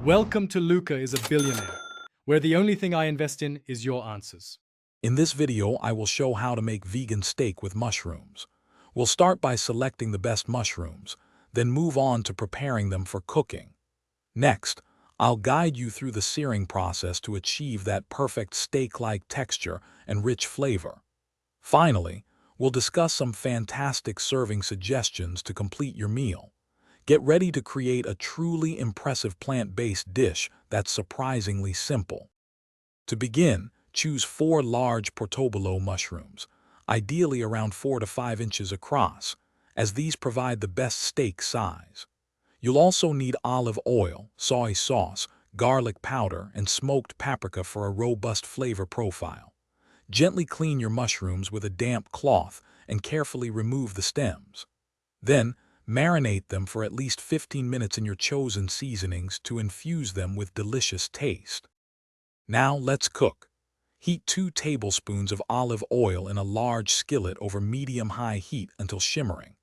Welcome to Luca is a Billionaire, where the only thing I invest in is your answers. In this video, I will show how to make vegan steak with mushrooms. We'll start by selecting the best mushrooms, then move on to preparing them for cooking. Next, I'll guide you through the searing process to achieve that perfect steak-like texture and rich flavor. Finally, we'll discuss some fantastic serving suggestions to complete your meal. Get ready to create a truly impressive plant-based dish that's surprisingly simple. To begin, choose 4 large portobello mushrooms, ideally around 4 to 5 inches across, as these provide the best steak size. You'll also need olive oil, soy sauce, garlic powder, and smoked paprika for a robust flavor profile. Gently clean your mushrooms with a damp cloth and carefully remove the stems. Then, marinate them for at least 15 minutes in your chosen seasonings to infuse them with delicious taste. Now let's cook. Heat 2 tablespoons of olive oil in a large skillet over medium-high heat until shimmering.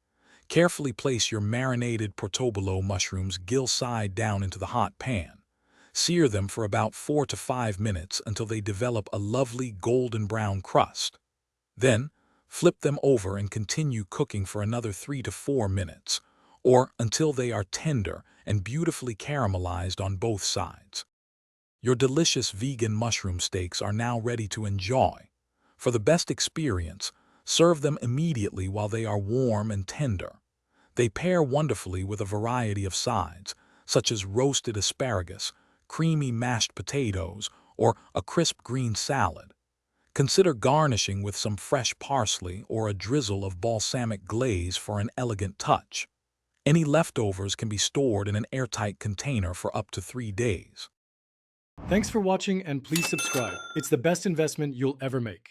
Carefully place your marinated portobello mushrooms gill side down into the hot pan. Sear them for about 4 to 5 minutes until they develop a lovely golden brown crust. Then, flip them over and continue cooking for another 3 to 4 minutes, or until they are tender and beautifully caramelized on both sides. Your delicious vegan mushroom steaks are now ready to enjoy. For the best experience, serve them immediately while they are warm and tender. They pair wonderfully with a variety of sides, such as roasted asparagus, creamy mashed potatoes, or a crisp green salad. Consider garnishing with some fresh parsley or a drizzle of balsamic glaze for an elegant touch. Any leftovers can be stored in an airtight container for up to 3 days. Thanks for watching and please subscribe. It's the best investment you'll ever make.